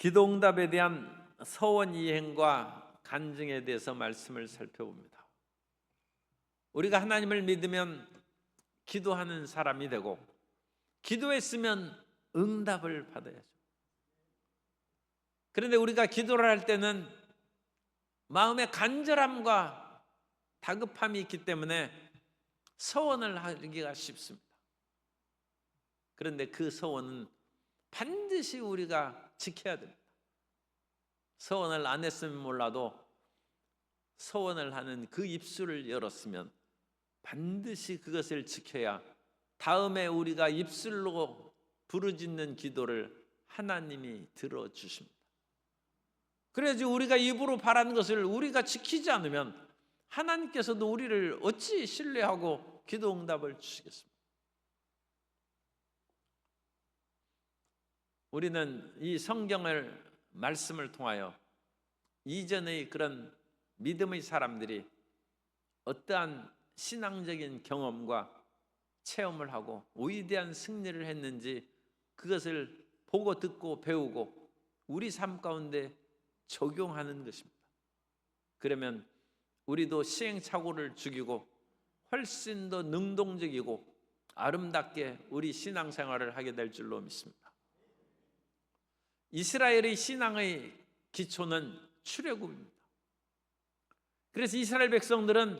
기도응답에 대한 서원 이행과 간증에 대해서 말씀을 살펴봅니다. 우리가 하나님을 믿으면 기도하는 사람이 되고, 기도했으면 응답을 받아야죠. 그런데 우리가 기도를 할 때는 마음의 간절함과 다급함이 있기 때문에 서원을 하기가 쉽습니다. 그런데 그 서원은 반드시 우리가 지켜야 됩니다. 서원을 안 했으면 몰라도 서원을 하는 그 입술을 열었으면 반드시 그것을 지켜야 다음에 우리가 입술로 부르짖는 기도를 하나님이 들어주십니다. 그래야지 우리가 입으로 바라는 것을 우리가 지키지 않으면 하나님께서도 우리를 어찌 신뢰하고 기도 응답을 주시겠습니까? 우리는 이 성경을 말씀을 통하여 이전의 그런 믿음의 사람들이 어떠한 신앙적인 경험과 체험을 하고 위대한 승리를 했는지 그것을 보고 듣고 배우고 우리 삶 가운데 적용하는 것입니다. 그러면 우리도 시행착오를 죽이고 훨씬 더 능동적이고 아름답게 우리 신앙생활을 하게 될 줄로 믿습니다. 이스라엘의 신앙의 기초는 출애굽입니다. 그래서 이스라엘 백성들은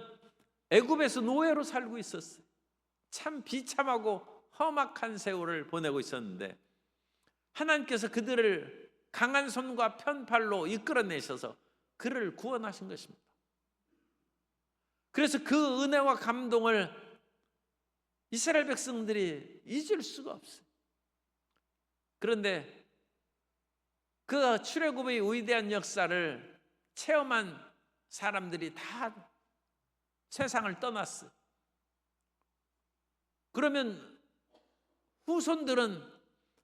애굽에서 노예로 살고 있었어요. 참 비참하고 험악한 세월을 보내고 있었는데 하나님께서 그들을 강한 손과 편팔로 이끌어내셔서 그를 구원하신 것입니다. 그래서 그 은혜와 감동을 이스라엘 백성들이 잊을 수가 없어요. 그런데 그 출애굽의 위대한 역사를 체험한 사람들이 다 세상을 떠났어요. 그러면 후손들은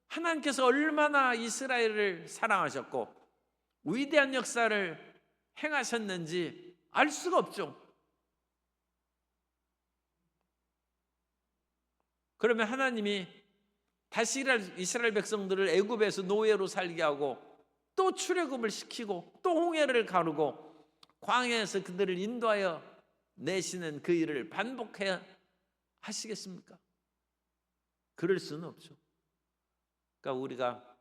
하나님께서 얼마나 이스라엘을 사랑하셨고 위대한 역사를 행하셨는지 알 수가 없죠. 그러면 하나님이 다시 이스라엘 백성들을 애굽에서 노예로 살게 하고 또 출애굽을 시키고 또 홍해를 가르고 광야에서 그들을 인도하여 내시는 그 일을 반복해야 하시겠습니까? 그럴 수는 없죠. 그러니까 우리가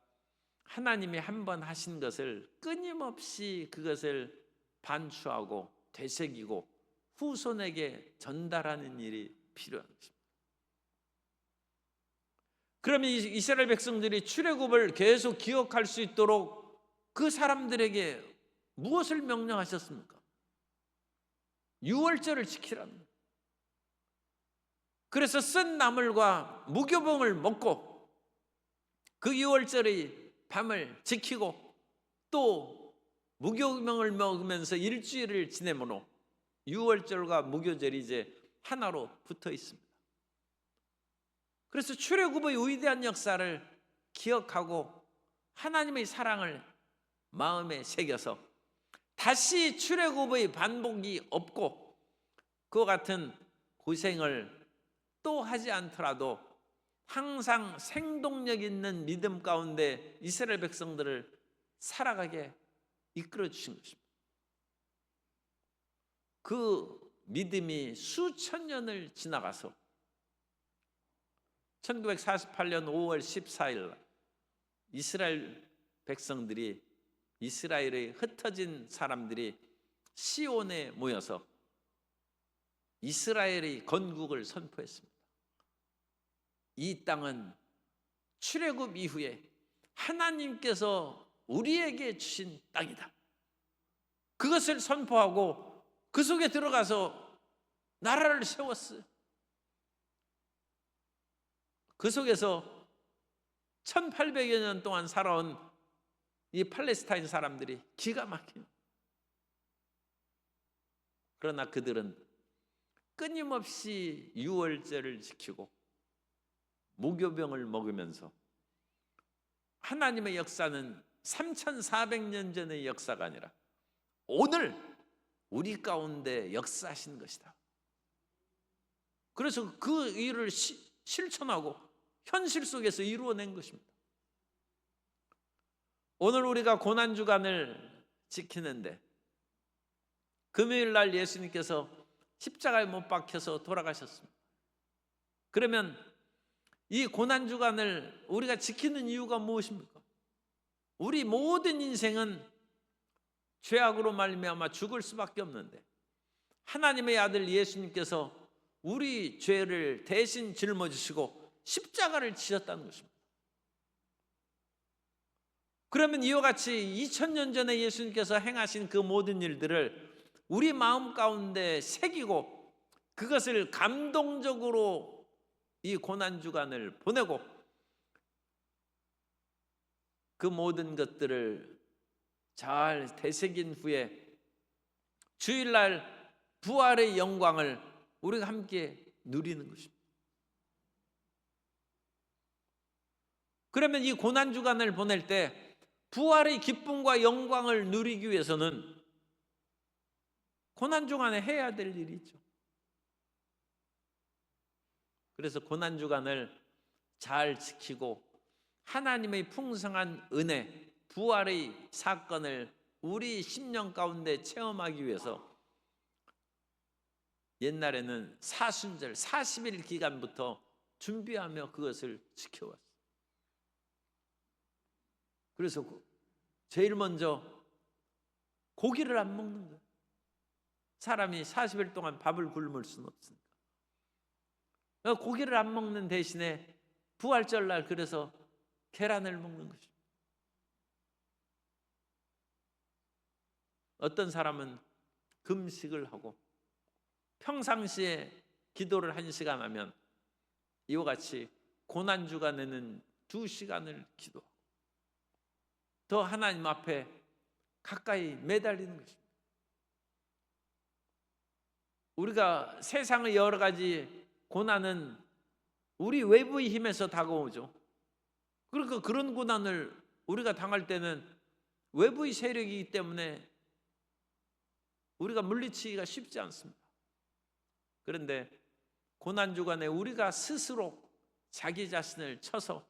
하나님이 한번 하신 것을 끊임없이 그것을 반추하고 되새기고 후손에게 전달하는 일이 필요한 것입니다. 그러면 이스라엘 백성들이 출애굽을 계속 기억할 수 있도록 그 사람들에게 무엇을 명령하셨습니까? 유월절을 지키라는 거예요. 그래서 쓴 나물과 무교병을 먹고 그 유월절의 밤을 지키고 또 무교병을 먹으면서 일주일을 지내므로 유월절과 무교절이 이제 하나로 붙어 있습니다. 그래서 출애굽의 위대한 역사를 기억하고 하나님의 사랑을 마음에 새겨서 다시 출애굽의 반복이 없고 그와 같은 고생을 또 하지 않더라도 항상 생동력 있는 믿음 가운데 이스라엘 백성들을 살아가게 이끌어 주신 것입니다. 그 믿음이 수천 년을 지나가서 1948년 5월 14일 이스라엘 백성들이 이스라엘의 흩어진 사람들이 시온에 모여서 이스라엘의 건국을 선포했습니다. 이 땅은 출애굽 이후에 하나님께서 우리에게 주신 땅이다. 그것을 선포하고 그 속에 들어가서 나라를 세웠어요. 그 속에서 1800여 년 동안 살아온 이 팔레스타인 사람들이 기가 막혀요. 그러나 그들은 끊임없이 유월절을 지키고 무교병을 먹으면서 하나님의 역사는 3400년 전의 역사가 아니라 오늘 우리 가운데 역사하신 것이다. 그래서 그 일을 실천하고 현실 속에서 이루어낸 것입니다. 오늘 우리가 고난주간을 지키는데 금요일 날 예수님께서 십자가에 못 박혀서 돌아가셨습니다. 그러면 이 고난주간을 우리가 지키는 이유가 무엇입니까? 우리 모든 인생은 죄악으로 말미암아 죽을 수밖에 없는데 하나님의 아들 예수님께서 우리 죄를 대신 짊어지시고 십자가를 지셨다는 것입니다. 그러면 이와 같이 2000년 전에 예수님께서 행하신 그 모든 일들을 우리 마음 가운데 새기고 그것을 감동적으로 이 고난주간을 보내고 그 모든 것들을 잘 되새긴 후에 주일날 부활의 영광을 우리가 함께 누리는 것입니다. 그러면 이 고난주간을 보낼 때 부활의 기쁨과 영광을 누리기 위해서는 고난주간에 해야 될 일이 있죠. 그래서 고난주간을 잘 지키고 하나님의 풍성한 은혜, 부활의 사건을 우리 심령 가운데 체험하기 위해서 옛날에는 사순절 40일 기간부터 준비하며 그것을 지켜왔어요. 그래서 제일 먼저 고기를 안 먹는 거예요. 사람이 40일 동안 밥을 굶을 수는 없으니까. 고기를 안 먹는 대신에 부활절날 그래서 계란을 먹는 것입니다. 어떤 사람은 금식을 하고 평상시에 기도를 1시간 하면 이와 같이 고난주간에는 2시간을 기도하고 더 하나님 앞에 가까이 매달리는 것입니다. 우리가 세상의 여러 가지 고난은 우리 외부의 힘에서 다가오죠. 그러니까 그런 고난을 우리가 당할 때는 외부의 세력이기 때문에 우리가 물리치기가 쉽지 않습니다. 그런데 고난주간에 우리가 스스로 자기 자신을 쳐서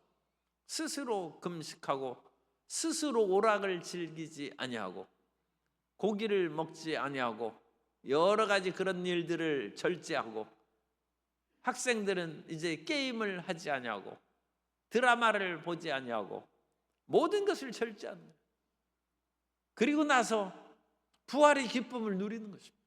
스스로 금식하고 스스로 오락을 즐기지 아니하고 고기를 먹지 아니하고 여러 가지 그런 일들을 절제하고 학생들은 이제 게임을 하지 아니하고 드라마를 보지 아니하고 모든 것을 절제하는 거예요. 그리고 나서 부활의 기쁨을 누리는 것입니다.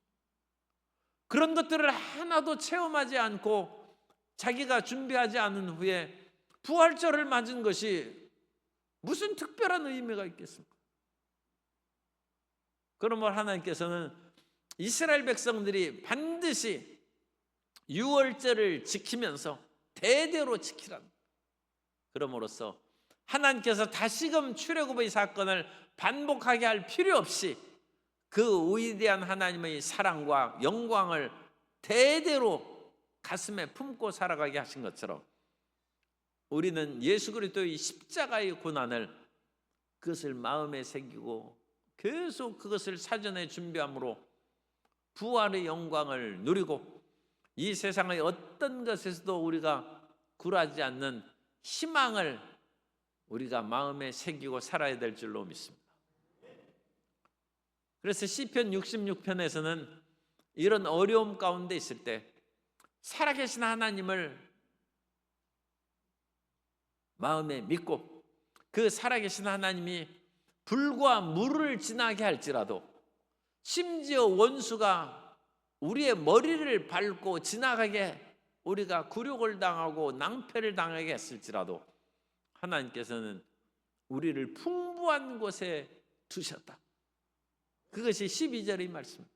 그런 것들을 하나도 체험하지 않고 자기가 준비하지 않은 후에 부활절을 맞은 것이 무슨 특별한 의미가 있겠습니까? 그러므로 하나님께서는 이스라엘 백성들이 반드시 유월절을 지키면서 대대로 지키라는, 그럼으로써 하나님께서 다시금 출애굽의 사건을 반복하게 할 필요 없이 그 위대한 하나님의 사랑과 영광을 대대로 가슴에 품고 살아가게 하신 것처럼 우리는 예수 그리스도의 십자가의 고난을 그것을 마음에 새기고 계속 그것을 사전에 준비함으로 부활의 영광을 누리고 이 세상의 어떤 것에서도 우리가 굴하지 않는 희망을 우리가 마음에 새기고 살아야 될 줄로 믿습니다. 그래서 시편 66편에서는 이런 어려움 가운데 있을 때 살아계신 하나님을 마음에 믿고 그 살아계신 하나님이 불과 물을 지나게 할지라도 심지어 원수가 우리의 머리를 밟고 지나가게 우리가 굴욕을 당하고 낭패를 당하게 했을지라도 하나님께서는 우리를 풍부한 곳에 두셨다. 그것이 12절의 말씀입니다.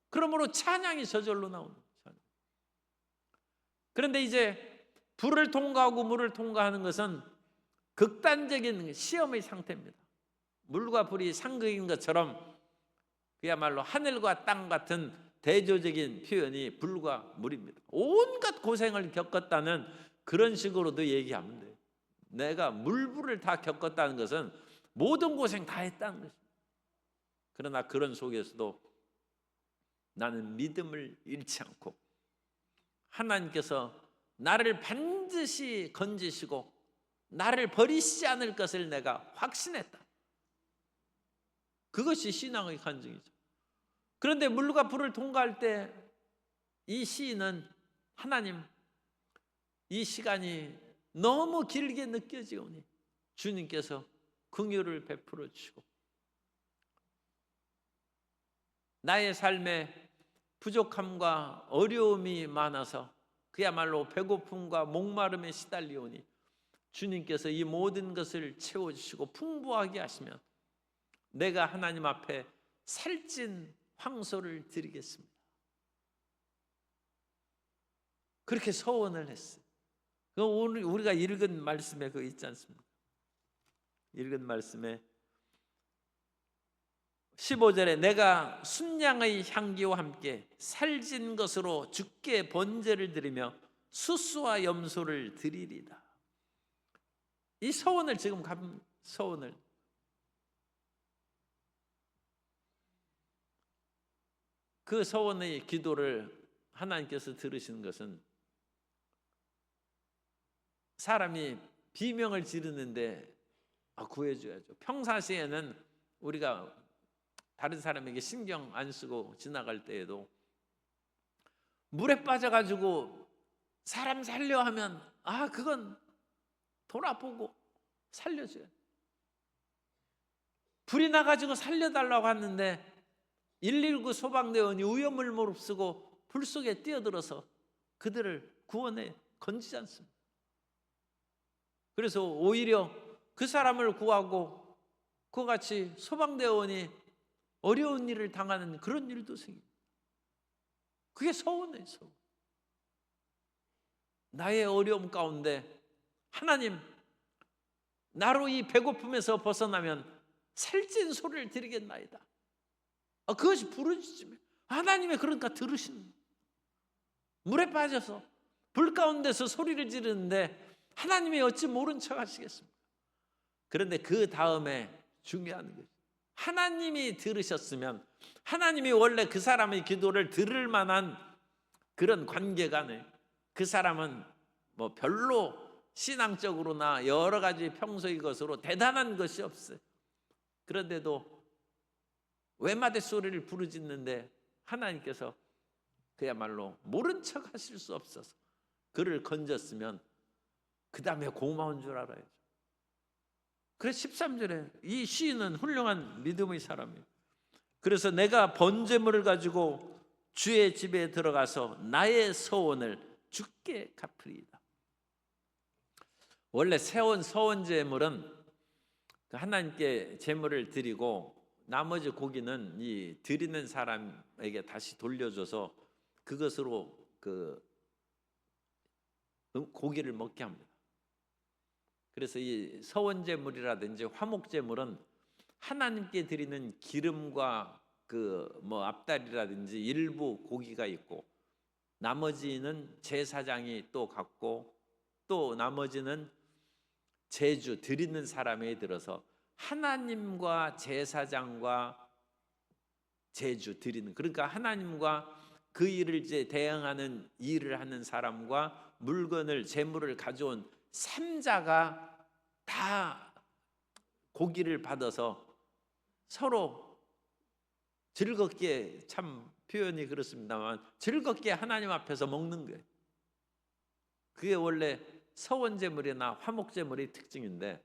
그러므로 찬양이 저절로 나오는 거예요. 그런데 이제 불을 통과하고 물을 통과하는 것은 극단적인 시험의 상태입니다. 물과 불이 상극인 것처럼 그야말로 하늘과 땅 같은 대조적인 표현이 불과 물입니다. 온갖 고생을 겪었다는 그런 식으로도 얘기하면 돼요. 내가 물불을 다 겪었다는 것은 모든 고생 다 했다는 것입니다. 그러나 그런 속에서도 나는 믿음을 잃지 않고 하나님께서 나를 반드시 건지시고 나를 버리시지 않을 것을 내가 확신했다. 그것이 신앙의 간증이죠. 그런데 물과 불을 통과할 때 이 시인은 하나님, 이 시간이 너무 길게 느껴지오니 주님께서 긍휼을 베풀어 주시고 나의 삶에 부족함과 어려움이 많아서 그야말로 배고픔과 목마름에 시달리오니 주님께서 이 모든 것을 채워주시고 풍부하게 하시면 내가 하나님 앞에 살찐 황소를 드리겠습니다. 그렇게 서원을 했어요. 오늘 우리가 읽은 말씀에 그거 있지 않습니까? 읽은 말씀에 15절에 내가 순양의 향기와 함께 살진 것으로 주께 번제를 드리며 수수와 염소를 드리리다. 이 서원을 지금 서원을 그 서원의 기도를 하나님께서 들으시는 것은 사람이 비명을 지르는데 구해줘야죠. 평상시에는 우리가 다른 사람에게 신경 안 쓰고 지나갈 때에도 물에 빠져가지고 사람 살려 하면 그건 돌아보고 살려줘요. 불이 나가지고 살려달라고 하는데 119 소방대원이 위험을 무릅쓰고 불 속에 뛰어들어서 그들을 구원해 건지지 않습니다. 그래서 오히려 그 사람을 구하고 그와 같이 소방대원이 어려운 일을 당하는 그런 일도 생깁니다. 그게 서원이에요. 서원. 나의 어려움 가운데 하나님, 나로 이 배고픔에서 벗어나면 살찐 소리를 드리겠나이다. 그것이 부르짖음이에요. 하나님의 그러니까 들으시는, 물에 빠져서 불 가운데서 소리를 지르는데 하나님이 어찌 모른 척 하시겠습니까? 그런데 그 다음에 중요한 거죠. 하나님이 들으셨으면 하나님이 원래 그 사람의 기도를 들을 만한 그런 관계가 아니에요. 그 사람은 뭐 별로 신앙적으로나 여러 가지 평소의 것으로 대단한 것이 없어요. 그런데도 외마디 소리를 부르짖는데 하나님께서 그야말로 모른 척 하실 수 없어서 그를 건졌으면 그 다음에 고마운 줄 알아야죠. 그래서 13절에 이 시인은 훌륭한 믿음의 사람이에요. 그래서 내가 번제물을 가지고 주의 집에 들어가서 나의 서원을 주께 갚으리이다. 원래 서원제물은 하나님께 제물을 드리고 나머지 고기는 이 드리는 사람에게 다시 돌려줘서 그것으로 그 고기를 먹게 합니다. 그래서 이 서원제물이라든지 화목제물은 하나님께 드리는 기름과 그 뭐 앞다리라든지 일부 고기가 있고 나머지는 제사장이 또 갖고 또 나머지는 제주 드리는 사람에 들어서 하나님과 제사장과 제주 드리는, 그러니까 하나님과 그 일을 이제 대응하는 일을 하는 사람과 물건을 제물을 가져온 3자가 다 고기를 받아서 서로 즐겁게, 참 표현이 그렇습니다만 즐겁게 하나님 앞에서 먹는 거예요. 그게 원래 서원제물이나 화목제물의 특징인데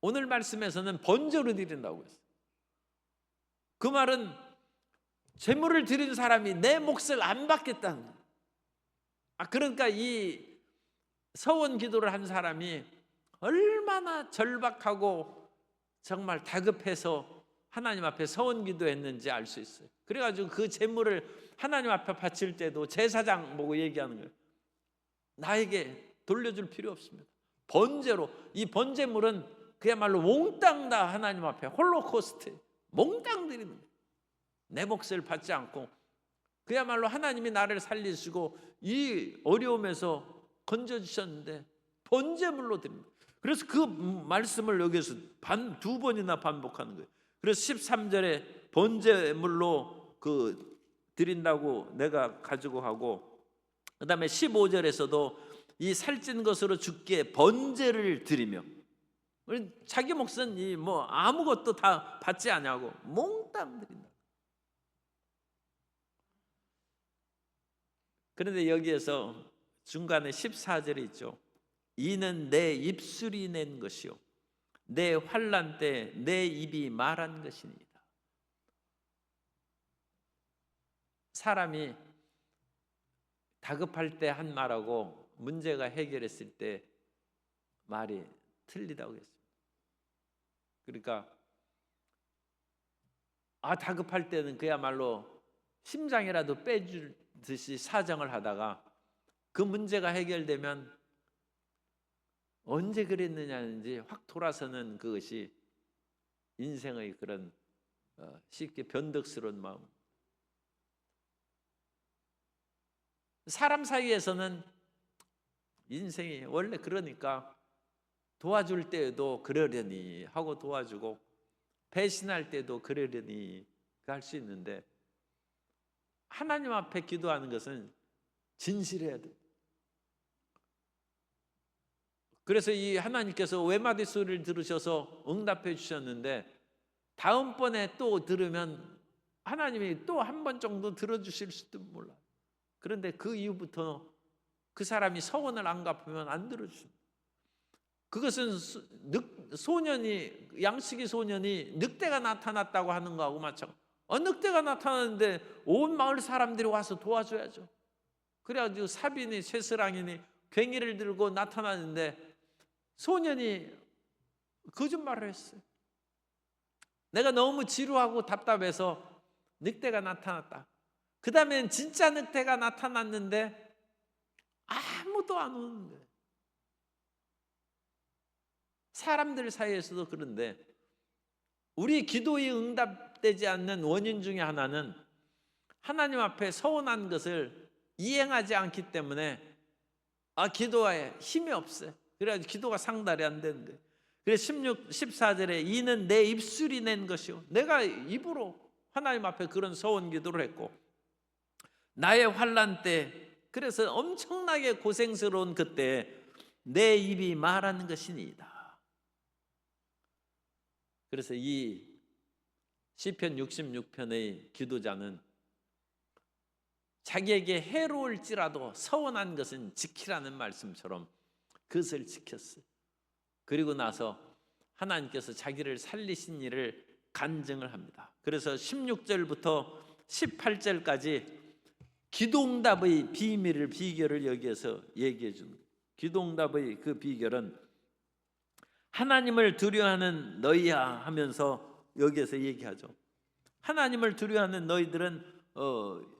오늘 말씀에서는 번제로 드린다고 했어요. 그 말은 제물을 드린 사람이 내 몫을 안 받겠다는 거예요. 그러니까 이 서원 기도를 한 사람이 얼마나 절박하고 정말 다급해서 하나님 앞에 서원 기도했는지 알 수 있어요. 그래가지고 그 제물을 하나님 앞에 바칠 때도 제사장 보고 얘기하는 거예요. 나에게 돌려줄 필요 없습니다. 번제로, 이 번제물은 그야말로 몽땅 다 하나님 앞에 홀로코스트 몽땅 드리는 거예요. 내 몫을 받지 않고 그야말로 하나님이 나를 살리시고 이 어려움에서 건져주셨는데 번제물로 드립니다. 그래서 그 말씀을 여기서 두 번이나 반복하는 거예요. 그래서 13절에 번제물로 그 드린다고 내가 가지고 하고, 그 다음에 15절에서도 이 살찐 것으로 주께 번제를 드리며, 자기 몫은 이 뭐 아무것도 다 받지 아니하고 몽땅 드린다. 그런데 여기에서 중간에 14절에 있죠. 이는 내 입술이 낸 것이요 내 환난 때 내 입이 말한 것이니이다. 사람이 다급할 때 한 말하고 문제가 해결했을 때 말이 틀리다고 했습니다. 그러니까 다급할 때는 그야말로 심장이라도 빼주듯이 사정을 하다가 그 문제가 해결되면 언제 그랬느냐는지 확 돌아서는 그것이 인생의 그런 쉽게 변덕스러운 마음. 사람 사이에서는 인생이 원래 그러니까 도와줄 때에도 그러려니 하고 도와주고 배신할 때도 그러려니 할 수 있는데, 하나님 앞에 기도하는 것은 진실해야 돼. 그래서 이 하나님께서 외마디 소리를 들으셔서 응답해 주셨는데 다음번에 또 들으면 하나님이 또 한 번 정도 들어주실 수도 몰라. 그런데 그 이후부터 그 사람이 서원을 안 갚으면 안 들어주십니다. 그것은 소년이, 양식의 소년이 늑대가 나타났다고 하는 거하고 마찬가지. 늑대가 나타났는데 온 마을 사람들이 와서 도와줘야죠. 그래가지고 사빈이 쇠스랑이니 괭이를 들고 나타나는데 소년이 거짓말을 했어요. 내가 너무 지루하고 답답해서 늑대가 나타났다. 그 다음엔 진짜 늑대가 나타났는데 아무도 안 오는 거예요. 사람들 사이에서도 그런데 우리 기도에 응답되지 않는 원인 중에 하나는 하나님 앞에 서원한 것을 이행하지 않기 때문에 기도에 힘이 없어요. 그래가지고 기도가 상달이 안 되는 거예요. 그래서 14절에 이는 내 입술이 낸 것이요 내가 입으로 하나님 앞에 그런 서원 기도를 했고 나의 환난 때, 그래서 엄청나게 고생스러운 그때 내 입이 말하는 것이니이다. 그래서 이 시편 66편의 기도자는 자기에게 해로울지라도 서원한 것은 지키라는 말씀처럼 그것을 지켰어요. 그리고 나서 하나님께서 자기를 살리신 일을 간증을 합니다. 그래서 16절부터 18절까지 기도응답의 비결을 여기에서 얘기해 준 거예요. 기도응답의 그 비결은 하나님을 두려워하는 너희야 하면서 여기에서 얘기하죠. 하나님을 두려워하는 너희들은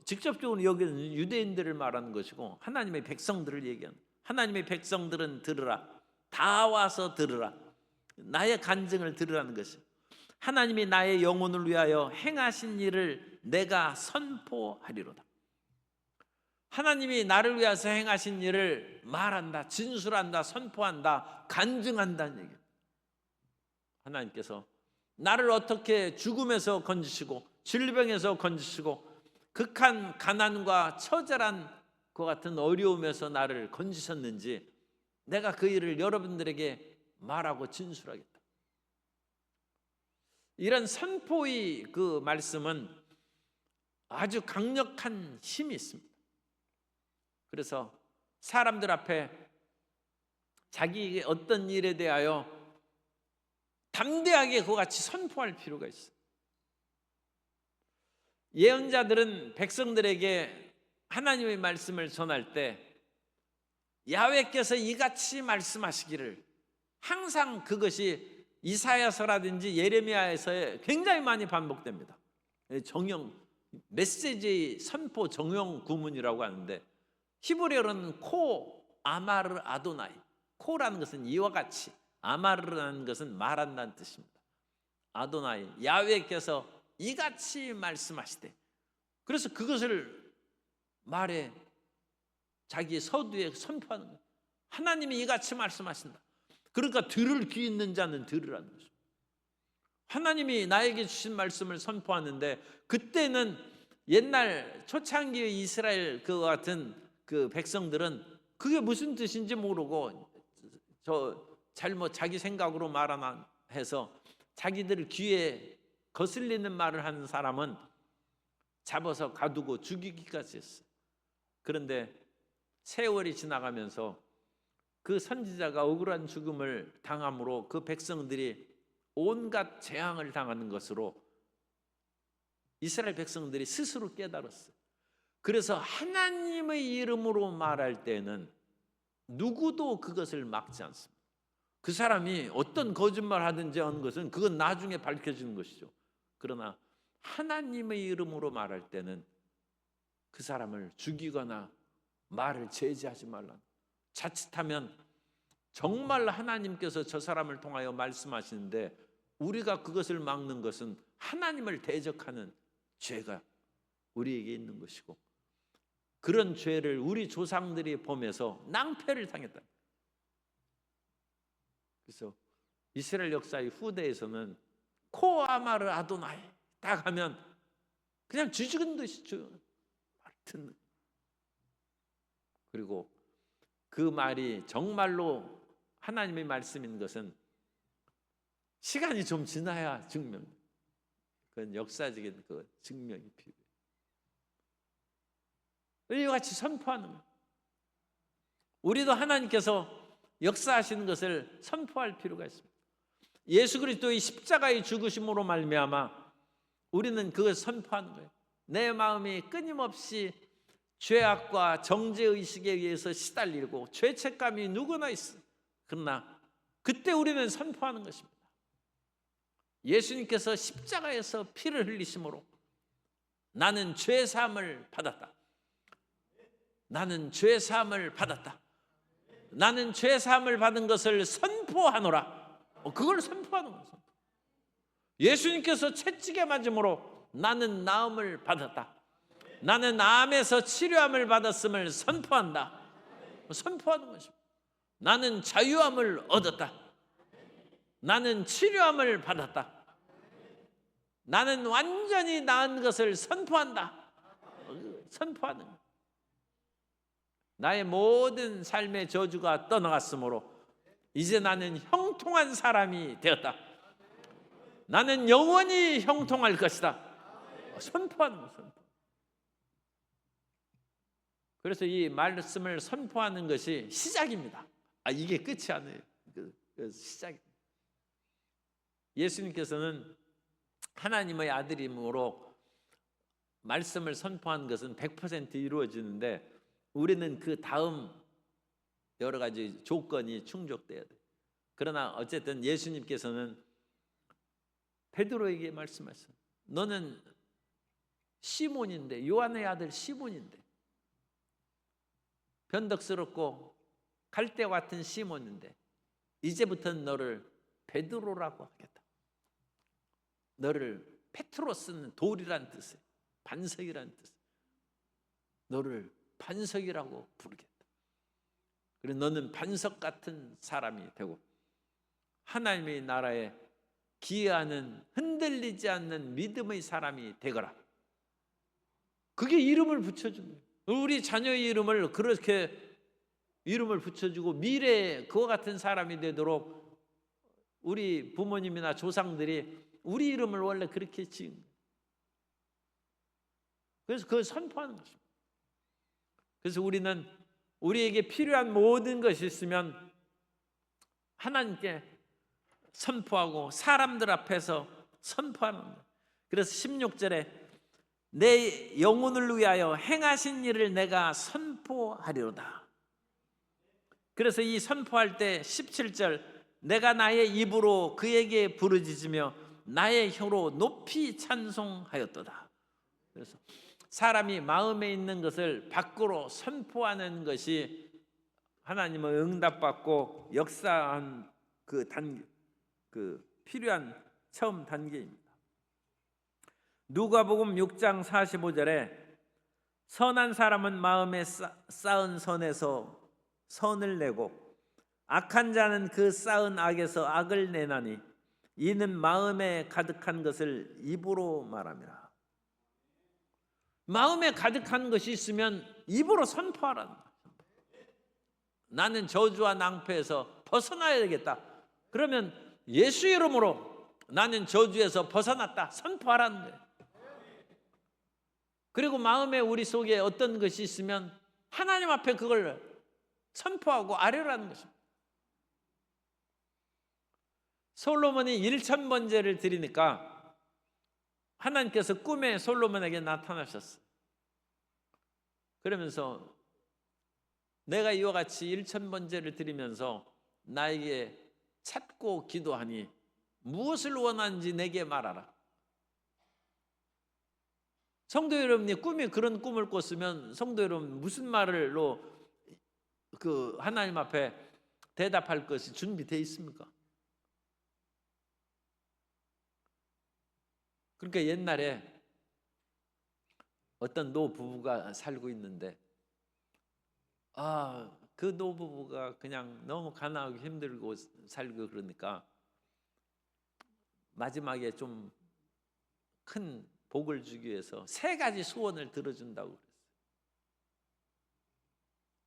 직접적으로 여기는 유대인들을 말하는 것이고 하나님의 백성들을 얘기하는, 하나님의 백성들은 들으라, 다 와서 들으라, 나의 간증을 들으라는 것이, 하나님이 나의 영혼을 위하여 행하신 일을 내가 선포하리로다. 하나님이 나를 위해서 행하신 일을 말한다, 진술한다, 선포한다, 간증한다는 얘기예요. 하나님께서 나를 어떻게 죽음에서 건지시고 질병에서 건지시고 극한 가난과 처절한 것 같은 어려움에서 나를 건지셨는지 내가 그 일을 여러분들에게 말하고 진술하겠다. 이런 선포의 그 말씀은 아주 강력한 힘이 있습니다. 그래서 사람들 앞에 자기의 어떤 일에 대하여 담대하게 그와 같이 선포할 필요가 있어요. 예언자들은 백성들에게 하나님의 말씀을 전할 때 야훼께서 이같이 말씀하시기를, 항상 그것이 이사야서라든지 예레미야에서 굉장히 많이 반복됩니다. 정형 메시지의 선포 정형 구문이라고 하는데 히브리어로는 코 아마르 아도나이, 코라는 것은 이와 같이, 아마르라는 것은 말한다는 뜻입니다. 아도나이, 야훼께서 이같이 말씀하시되, 그래서 그것을 말에 자기 서두에 선포하는 거예요. 하나님이 이같이 말씀하신다. 그러니까 들을 귀 있는 자는 들으라는 거죠. 하나님이 나에게 주신 말씀을 선포하는데, 그때는 옛날 초창기의 이스라엘 그와 같은 그 백성들은 그게 무슨 뜻인지 모르고 저 잘못 자기 생각으로 말하나 해서 자기들 귀에 거슬리는 말을 하는 사람은 잡아서 가두고 죽이기까지 했어요. 그런데 세월이 지나가면서 그 선지자가 억울한 죽음을 당함으로 그 백성들이 온갖 재앙을 당하는 것으로 이스라엘 백성들이 스스로 깨달았어요. 그래서 하나님의 이름으로 말할 때는 누구도 그것을 막지 않습니다. 그 사람이 어떤 거짓말 하든지 하는 것은 그건 나중에 밝혀지는 것이죠. 그러나 하나님의 이름으로 말할 때는 그 사람을 죽이거나 말을 제지하지 말라. 자칫하면 정말 하나님께서 저 사람을 통하여 말씀하시는데 우리가 그것을 막는 것은 하나님을 대적하는 죄가 우리에게 있는 것이고, 그런 죄를 우리 조상들이 보면서 낭패를 당했다. 그래서 이스라엘 역사의 후대에서는 코아마르 아도나이 딱 하면 그냥 쥐죽은 듯이 듣는. 그리고 그 말이 정말로 하나님의 말씀인 것은 시간이 좀 지나야 증명. 그건 역사적인 그 증명이 필요해요. 이와 같이 선포하는 거예요. 우리도 하나님께서 역사하시는 것을 선포할 필요가 있습니다. 예수 그리스도의 십자가의 죽으심으로 말미암아 우리는 그것을 선포하는 거예요. 내 마음이 끊임없이 죄악과 정죄의식에 의해서 시달리고 죄책감이 누구나 있어. 그러나 그때 우리는 선포하는 것입니다. 예수님께서 십자가에서 피를 흘리심으로 나는 죄사함을 받았다. 나는 죄사함을 받았다. 나는 죄사함을 받은 것을 선포하노라. 그걸 선포하는 거예요. 예수님께서 채찍에 맞음으로 나는 나음을 받았다. 나는 암에서 치료함을 받았음을 선포한다. 선포하는 것입니다. 나는 자유함을 얻었다. 나는 치료함을 받았다. 나는 완전히 나은 것을 선포한다. 선포하는 거예요. 나의 모든 삶의 저주가 떠나갔으므로 이제 나는 형통한 사람이 되었다. 나는 영원히 형통할 것이다. 선포하는 거예요. 선포. 그래서 이 말씀을 선포하는 것이 시작입니다. 이게 끝이 아니에요. 시작입니다. 예수님께서는 하나님의 아들임으로 말씀을 선포한 것은 100% 이루어지는데 우리는 그 다음 여러 가지 조건이 충족돼야 돼요. 그러나 어쨌든 예수님께서는 베드로에게 말씀하셨어요. 너는 시몬인데, 요한의 아들 시몬인데, 변덕스럽고 갈대 같은 시몬인데 이제부터는 너를 베드로라고 하겠다. 너를 페트로스는 돌이란 뜻이에요. 반석이란 뜻. 너를 반석이라고 부르겠다. 그래서 너는 반석 같은 사람이 되고 하나님의 나라에 기여하는 흔들리지 않는 믿음의 사람이 되거라. 그게 이름을 붙여주는 거예요. 우리 자녀의 이름을 그렇게 이름을 붙여주고 미래에 그와 같은 사람이 되도록 우리 부모님이나 조상들이 우리 이름을 원래 그렇게 지은 거예요. 그래서 그걸 선포하는 것입니다. 그래서 우리는 우리에게 필요한 모든 것이 있으면 하나님께 선포하고 사람들 앞에서 선포하는 거예요. 그래서 16절에 내 영혼을 위하여 행하신 일을 내가 선포하리로다. 그래서 이 선포할 때 17절 내가 나의 입으로 그에게 부르짖으며 나의 혀로 높이 찬송하였도다. 그래서 사람이 마음에 있는 것을 밖으로 선포하는 것이 하나님의 응답받고 역사한 그 필요한 처음 단계입니다. 누가복음 6장 45절에 선한 사람은 마음에 쌓은 선에서 선을 내고 악한 자는 그 쌓은 악에서 악을 내나니 이는 마음에 가득한 것을 입으로 말함이라. 마음에 가득한 것이 있으면 입으로 선포하라는 거예요. 나는 저주와 낭패에서 벗어나야 되겠다. 그러면 예수 이름으로 나는 저주에서 벗어났다 선포하라는 거예요. 그리고 마음에 우리 속에 어떤 것이 있으면 하나님 앞에 그걸 선포하고 아뢰라는 것입니다. 솔로몬이 1000번제를 드리니까 하나님께서 꿈에 솔로몬에게 나타나셨어요. 그러면서 내가 이와 같이 1000번제를 드리면서 나에게 찾고 기도하니 무엇을 원하는지 내게 말하라. 성도 여러분이 꿈에 그런 꿈을 꿨으면 성도 여러분 무슨 말로 그 하나님 앞에 대답할 것이 준비되어 있습니까? 그러니까 옛날에 어떤 노부부가 살고 있는데 그 노부부가 그냥 너무 가난하고 힘들고 살고 그러니까 마지막에 좀 큰 복을 주기 위해서 3가지 소원을 들어준다고 그랬어요.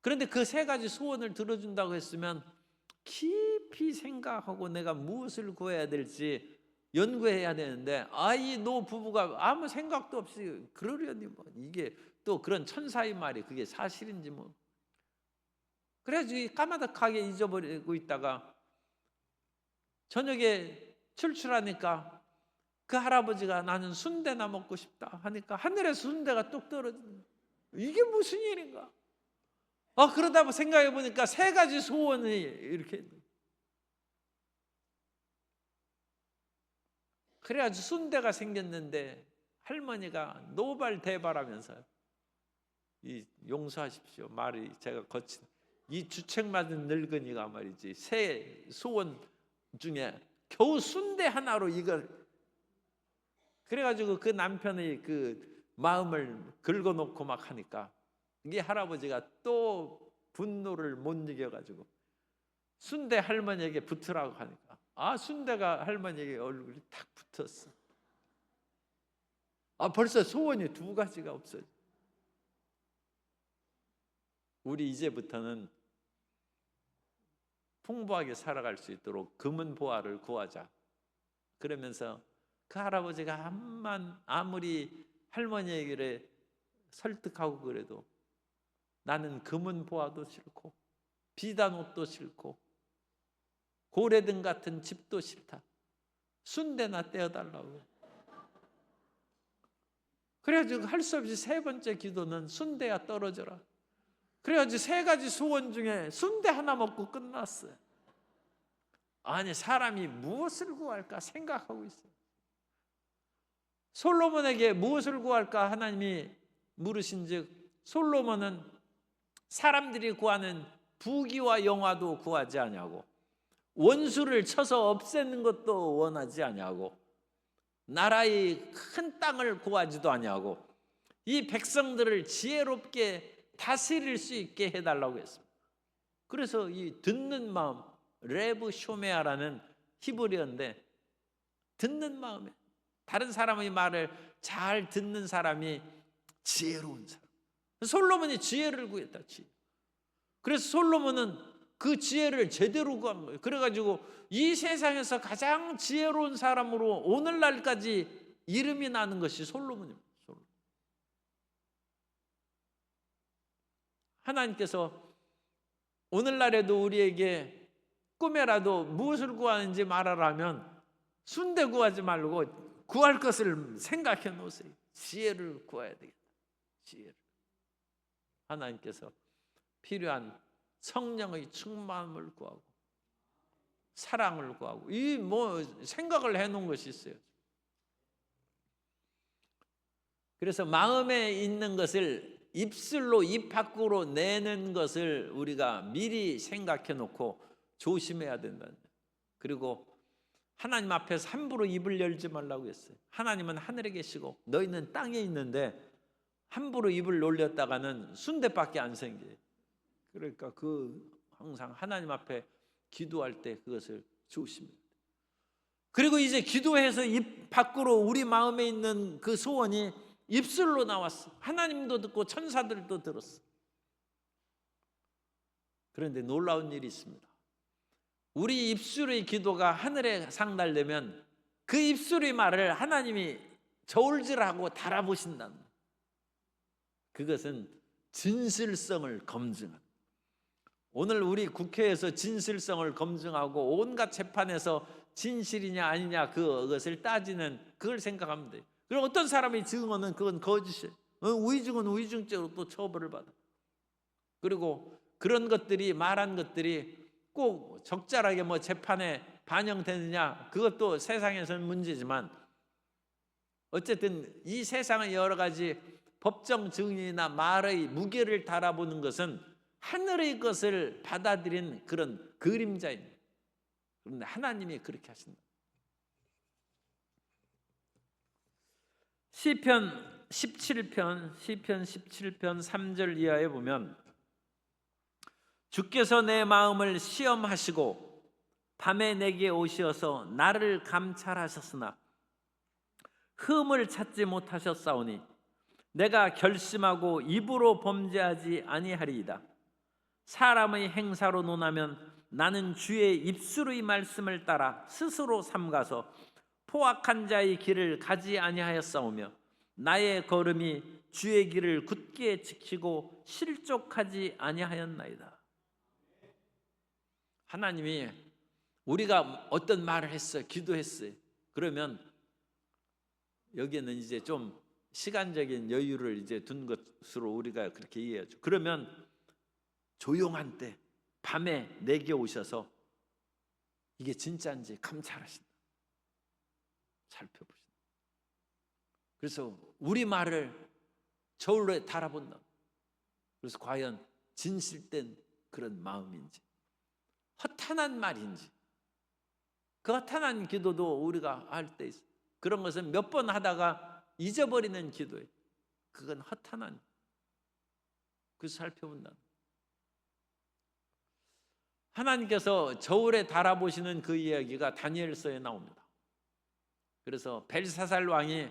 그런데 그 3가지 소원을 들어준다고 했으면 깊이 생각하고 내가 무엇을 구해야 될지 연구해야 되는데 이 노부부가 아무 생각도 없이 그러려니 뭐 이게 또 그런 천사의 말이 그게 사실인지 뭐 그래가지고 까마득하게 잊어버리고 있다가 저녁에 출출하니까 그 할아버지가 나는 순대나 먹고 싶다 하니까 하늘에서 순대가 뚝 떨어지는 이게 무슨 일인가? 그러다 생각해 보니까 3가지 소원이 이렇게 그래가지고 순대가 생겼는데 할머니가 노발대발하면서 용서하십시오 말이 제가 거친 이 주책맞은 늙은이가 말이지 3 소원 중에 겨우 순대 하나로 이걸 그래가지고 그 남편의 그 마음을 긁어놓고 막 하니까 이게 할아버지가 또 분노를 못 이겨가지고 순대 할머니에게 붙으라고 하니까 순대가 할머니에게 얼굴이 탁 붙었어. 벌써 소원이 2가지가 없어져. 우리 이제부터는 풍부하게 살아갈 수 있도록 금은 보화를 구하자. 그러면서 그 할아버지가 아무리 할머니에게 설득하고 그래도 나는 금은 보화도 싫고 비단 옷도 싫고 고래등 같은 집도 싫다. 순대나 떼어달라고. 그래가지고 할 수 없이 3번째 기도는 순대야 떨어져라. 그래가지고 3가지 소원 중에 순대 하나 먹고 끝났어요. 아니 사람이 무엇을 구할까 생각하고 있어요. 솔로몬에게 무엇을 구할까 하나님이 물으신즉 솔로몬은 사람들이 구하는 부귀와 영화도 구하지 아니하고 원수를 쳐서 없애는 것도 원하지 아니하고 나라의 큰 땅을 구하지도 아니하고 이 백성들을 지혜롭게 다스릴 수 있게 해달라고 했습니다. 그래서 이 듣는 마음 레브 쇼메아라는 히브리어인데 듣는 마음에 다른 사람의 말을 잘 듣는 사람이 지혜로운 사람. 솔로몬이 지혜를 구했다. 지혜. 그래서 솔로몬은 그 지혜를 제대로 구한 거예요. 그래가지고 이 세상에서 가장 지혜로운 사람으로 오늘날까지 이름이 나는 것이 솔로몬입니다. 하나님께서 오늘날에도 우리에게 꿈에라도 무엇을 구하는지 말하라면 순대 구하지 말고 구할 것을 생각해 놓으세요. 지혜를 구해야 되겠다. 지혜를. 하나님께서 필요한 성령의 충만함을 구하고 사랑을 구하고 이 생각을 해 놓은 것이 있어요. 그래서 마음에 있는 것을 입술로 입 밖으로 내는 것을 우리가 미리 생각해 놓고 조심해야 된다는 거예요. 그리고 하나님 앞에서 함부로 입을 열지 말라고 했어요. 하나님은 하늘에 계시고 너희는 땅에 있는데 함부로 입을 놀렸다가는 순대밖에 안 생겨요. 그러니까 항상 하나님 앞에 기도할 때 그것을 조심해야 돼요. 그리고 이제 기도해서 입 밖으로 우리 마음에 있는 그 소원이 입술로 나왔어. 하나님도 듣고 천사들도 들었어. 그런데 놀라운 일이 있습니다. 우리 입술의 기도가 하늘에 상달되면 그 입술의 말을 하나님이 저울질하고 달아보신다는 거예요. 그것은 진실성을 검증한. 오늘 우리 국회에서 진실성을 검증하고 온갖 재판에서 진실이냐 아니냐 그것을 따지는 그걸 생각하면 돼요. 그리고 어떤 사람이 증언은 그건 거짓이에요. 위증은 위증죄로 또 처벌을 받아. 그리고 그런 것들이 말한 것들이 꼭 적절하게 뭐 재판에 반영되느냐 그것도 세상에서는 문제지만 어쨌든 이 세상의 여러 가지 법정 증인이나 말의 무게를 달아보는 것은 하늘의 것을 받아들인 그런 그림자입니다. 그런데 하나님이 그렇게 하신다. 시편 17편 3절 이하에 보면 주께서 내 마음을 시험하시고 밤에 내게 오시어서 나를 감찰하셨으나 흠을 찾지 못하셨사오니 내가 결심하고 입으로 범죄하지 아니하리이다. 사람의 행사로 논하면 나는 주의 입술의 말씀을 따라 스스로 삼가서 포악한 자의 길을 가지 아니하였사오며 나의 걸음이 주의 길을 굳게 지키고 실족하지 아니하였나이다. 하나님이 우리가 어떤 말을 했어요, 기도했어요. 그러면 여기에는 이제 좀 시간적인 여유를 이제 둔 것으로 우리가 그렇게 이해하죠. 그러면 조용한 때 밤에 내게 오셔서 이게 진짜인지 감찰하신다. 살펴보신다. 그래서 우리 말을 저울에 달아본다. 그래서 과연 진실된 그런 마음인지 허탄한 말인지 그 허탄한 기도도 우리가 할 때 있어요. 그런 것은 몇 번 하다가 잊어버리는 기도예요. 그건 허탄한. 그래서 살펴본다. 하나님께서 저울에 달아보시는 그 이야기가 다니엘서에 나옵니다. 그래서 벨사살 왕이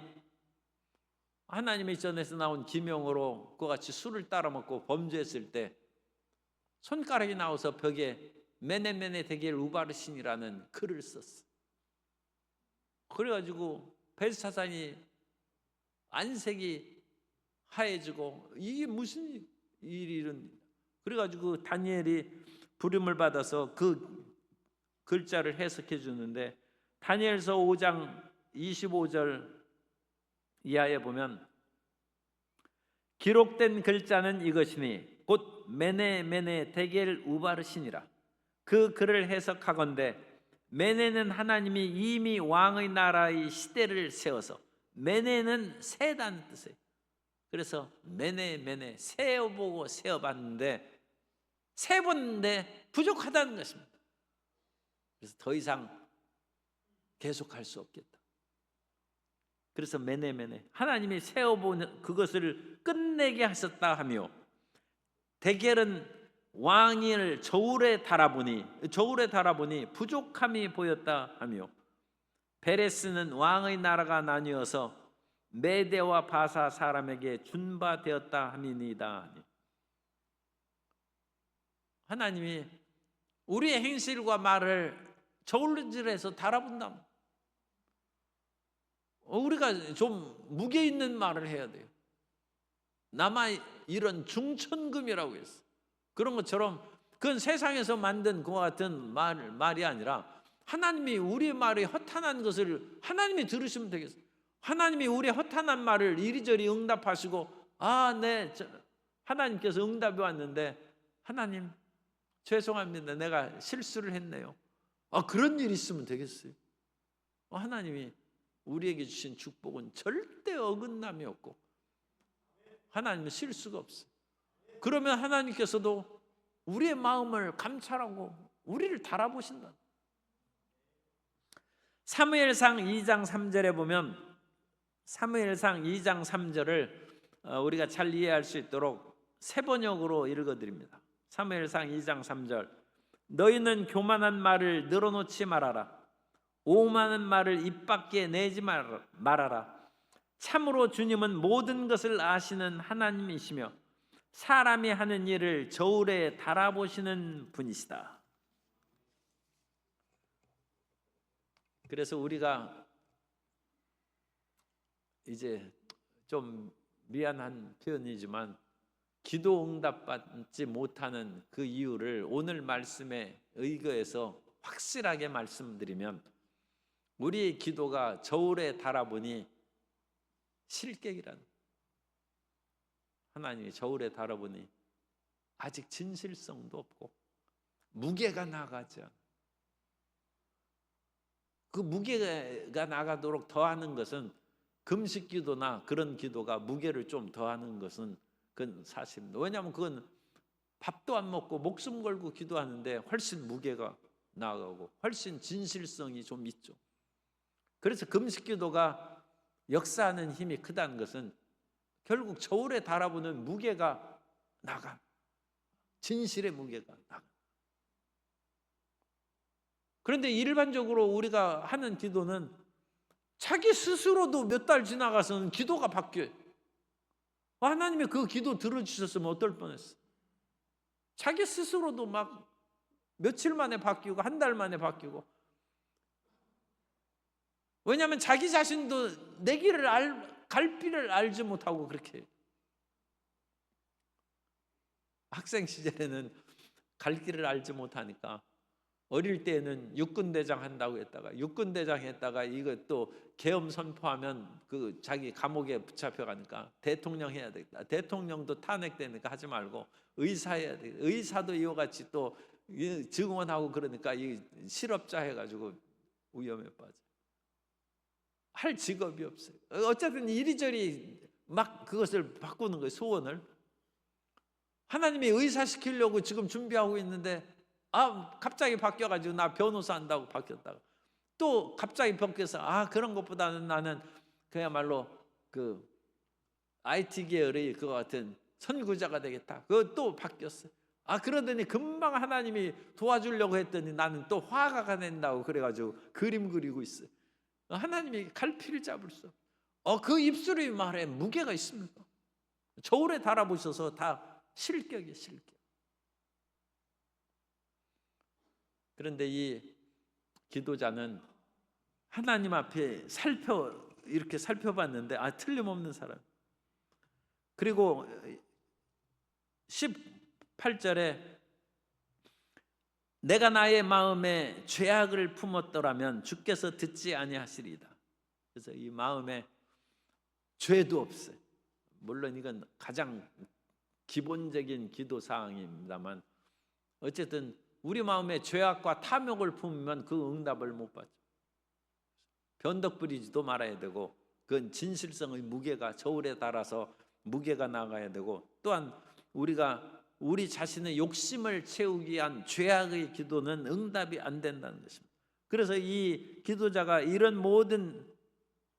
하나님의 전에서 나온 기명으로 그와 같이 술을 따라 먹고 범죄했을 때 손가락이 나와서 벽에 메네메네 데겔 우바르신이라는 글을 썼어. 그래가지고 벨사살이 안색이 하얘지고 이게 무슨 일이런. 그래가지고 다니엘이 부름을 받아서 그 글자를 해석해 주는데 다니엘서 5장 25절 이하에 보면 기록된 글자는 이것이니 곧 메네메네 데겔 우바르신이라. 그 글을 해석하건대 메네는 하나님이 이미 왕의 나라의 시대를 세워서, 메네는 세다는 뜻이에요. 그래서 메네메네 세어보고 세어봤는데 세번인데 부족하다는 것입니다. 그래서 더 이상 계속할 수 없겠다. 그래서 메네메네 하나님이 세어보는 그것을 끝내게 하셨다 하며, 데겔은 왕을 저울에 달아보니 부족함이 보였다 하며, 베레스는 왕의 나라가 나뉘어서 메대와 바사 사람에게 준바되었다 함이니이다. 하나님이 우리의 행실과 말을 저울질해서 달아본다. 우리가 좀 무게 있는 말을 해야 돼요. 남아 이런 중천금이라고 했어. 그런 것처럼 그건 세상에서 만든 그와 같은 말이 아니라 하나님이 우리의 말이 허탄한 것을 하나님이 들으시면 되겠어요. 하나님이 우리의 허탄한 말을 이리저리 응답하시고, 네, 하나님께서 응답이 왔는데 하나님 죄송합니다, 내가 실수를 했네요. 그런 일이 있으면 되겠어요. 하나님이 우리에게 주신 축복은 절대 어긋남이 없고 하나님은 실수가 없어요. 그러면 하나님께서도 우리의 마음을 감찰하고 우리를 달아보신다. 사무엘상 2장 3절에 보면, 사무엘상 2장 3절을 우리가 잘 이해할 수 있도록 세 번역으로 읽어드립니다. 사무엘상 2장 3절. 너희는 교만한 말을 늘어놓지 말아라. 오만한 말을 입 밖에 내지 말아라. 참으로 주님은 모든 것을 아시는 하나님이시며 사람이 하는 일을 저울에 달아보시는 분이시다. 그래서 우리가 이제 좀 미안한 표현이지만 기도 응답받지 못하는 그 이유를 오늘 말씀에 의거해서 확실하게 말씀드리면, 우리의 기도가 저울에 달아보니 실격이란, 하나님이 저울에 달아보니 아직 진실성도 없고 무게가 나가지 않아. 그 무게가 나가도록 더하는 것은, 금식 기도나 그런 기도가 무게를 좀 더하는 것은 그건 사실입니다. 왜냐하면 그건 밥도 안 먹고 목숨 걸고 기도하는데 훨씬 무게가 나가고 훨씬 진실성이 좀 있죠. 그래서 금식 기도가 역사하는 힘이 크다는 것은 결국 저울에 달아보는 무게가 나가, 진실의 무게가 나가. 그런데 일반적으로 우리가 하는 기도는 자기 스스로도 몇 달 지나가서는 기도가 바뀌어요. 하나님이 그 기도 들어주셨으면 어떨 뻔했어. 자기 스스로도 막 며칠 만에 바뀌고 한 달 만에 바뀌고. 왜냐하면 자기 자신도 내 길을 갈 길을 알지 못하고 그렇게 해요. 학생 시절에는 갈 길을 알지 못하니까 어릴 때는 육군대장 한다고 했다가, 육군대장 했다가 이거 또 계엄 선포하면 그 자기 감옥에 붙잡혀 가니까 대통령 해야 되겠다. 대통령도 탄핵되니까 하지 말고 의사 해야 되겠다. 의사도 이와 같이 또 증언하고 그러니까 이 실업자 해가지고 위험에 빠져. 할 직업이 없어요. 어쨌든 이리저리 막 그것을 바꾸는 거예요, 소원을. 하나님이 의사 시키려고 지금 준비하고 있는데 갑자기 바뀌어가지고 나 변호사 한다고 바뀌었다가 또 갑자기 바뀌어서 그런 것보다는 나는 그야말로 그 IT 계열의 그와 같은 선구자가 되겠다. 그거 또 바뀌었어요. 그러더니 금방 하나님이 도와주려고 했더니 나는 또 화가가 된다고 그래가지고 그림 그리고 있어요. 하나님이 갈피를 잡을 수 없어요. 그 입술이 말에 무게가 있습니까? 저울에 달아보셔서 다 실격이에요, 실격. 그런데 이 기도자는 하나님 앞에 이렇게 살펴봤는데 틀림없는 사람. 그리고 18절에 내가 나의 마음에 죄악을 품었더라면 주께서 듣지 아니하시리이다. 그래서 이 마음에 죄도 없어요. 물론 이건 가장 기본적인 기도 사항입니다만 어쨌든 우리 마음에 죄악과 탐욕을 품으면 그 응답을 못 받죠. 변덕 부리지도 말아야 되고, 그건 진실성의 무게가 저울에 달아서 무게가 나가야 되고, 또한 우리가 우리 자신의 욕심을 채우기 위한 죄악의 기도는 응답이 안 된다는 것입니다. 그래서 이 기도자가 이런 모든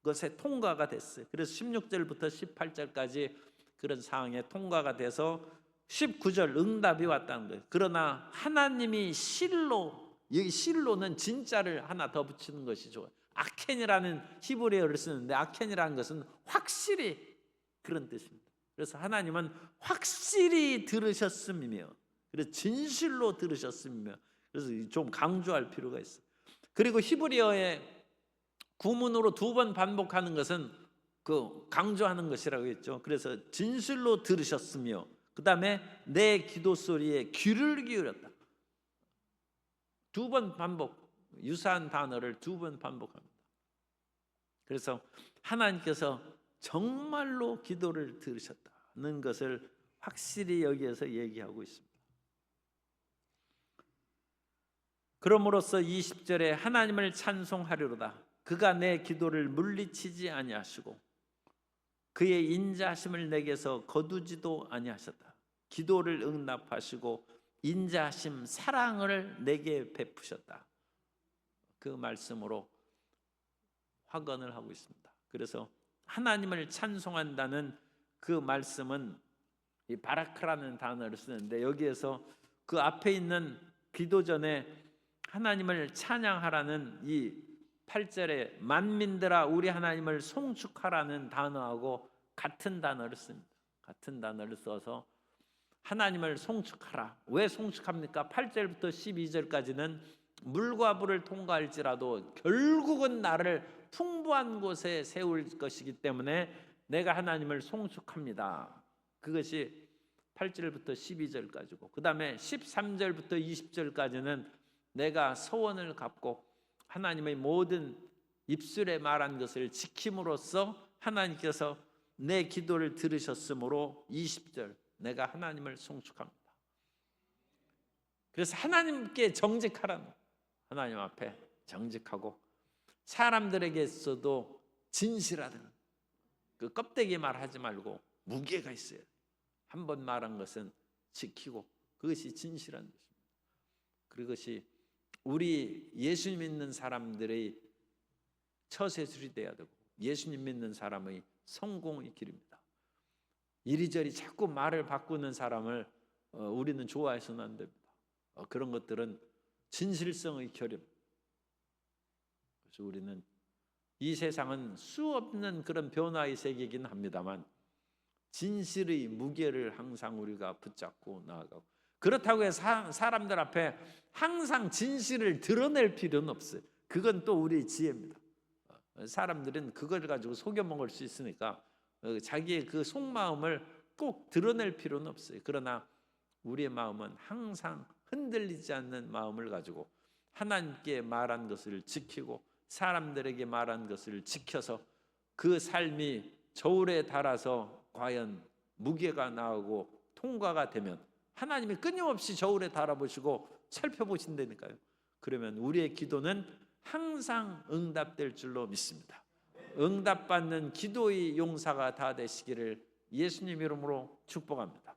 것에 통과가 됐어요. 그래서 16절부터 18절까지 그런 상황에 통과가 돼서 19절 응답이 왔다는 거예요. 그러나 하나님이 실로, 여기 실로는 진짜를 하나 더 붙이는 것이 좋아요. 아켄이라는 히브리어를 쓰는데 아켄이라는 것은 확실히 그런 뜻입니다. 그래서 하나님은 확실히 들으셨음이며, 그래서 진실로 들으셨음이며, 그래서 좀 강조할 필요가 있어요. 그리고 히브리어의 구문으로 2번 반복하는 것은 그 강조하는 것이라고 했죠. 그래서 진실로 들으셨으며, 그 다음에 내 기도 소리에 귀를 기울였다. 2번 반복, 유사한 단어를 2번 반복합니다. 그래서 하나님께서 정말로 기도를 들으셨다는 것을 확실히 여기에서 얘기하고 있습니다. 그럼으로써 20절에 하나님을 찬송하리로다. 그가 내 기도를 물리치지 아니하시고 그의 인자하심을 내게서 거두지도 아니하셨다. 기도를 응답하시고 인자하심, 사랑을 내게 베푸셨다. 그 말씀으로 확언을 하고 있습니다. 그래서 하나님을 찬송한다는 그 말씀은 이 바라크라는 단어를 쓰는데, 여기에서 그 앞에 있는 기도 전에 하나님을 찬양하라는 이 8절에 만민들아 우리 하나님을 송축하라는 단어하고 같은 단어를 씁니다. 같은 단어를 써서 하나님을 송축하라. 왜 송축합니까? 8절부터 12절까지는 물과 불을 통과할지라도 결국은 나를 풍부한 곳에 세울 것이기 때문에 내가 하나님을 송축합니다. 그것이 8절부터 12절까지고, 그 다음에 13절부터 20절까지는 내가 서원을 갚고 하나님의 모든 입술에 말한 것을 지킴으로써 하나님께서 내 기도를 들으셨으므로 20절 내가 하나님을 송축합니다. 그래서 하나님께 정직하라는, 하나님 앞에 정직하고 사람들에게서도 진실하다는, 그 껍데기 말하지 말고 무게가 있어야 돼. 한 번 말한 것은 지키고, 그것이 진실한 것입니다. 그것이 우리 예수님 믿는 사람들의 처세술이 돼야 되고 예수님 믿는 사람의 성공의 길입니다. 이리저리 자꾸 말을 바꾸는 사람을 우리는 좋아해서는 안 됩니다. 그런 것들은 진실성의 결입니다. 그래서 우리는 이 세상은 수없는 그런 변화의 세계이긴 합니다만 진실의 무게를 항상 우리가 붙잡고 나아가고, 그렇다고 해서 사람들 앞에 항상 진실을 드러낼 필요는 없어요. 그건 또 우리의 지혜입니다. 사람들은 그걸 가지고 속여 먹을 수 있으니까 자기의 그 속마음을 꼭 드러낼 필요는 없어요. 그러나 우리의 마음은 항상 흔들리지 않는 마음을 가지고 하나님께 말한 것을 지키고 사람들에게 말한 것을 지켜서 그 삶이 저울에 달아서 과연 무게가 나오고 통과가 되면 하나님이 끊임없이 저울에 달아보시고 살펴보신다니까요. 그러면 우리의 기도는 항상 응답될 줄로 믿습니다. 응답받는 기도의 용사가 다 되시기를 예수님 이름으로 축복합니다.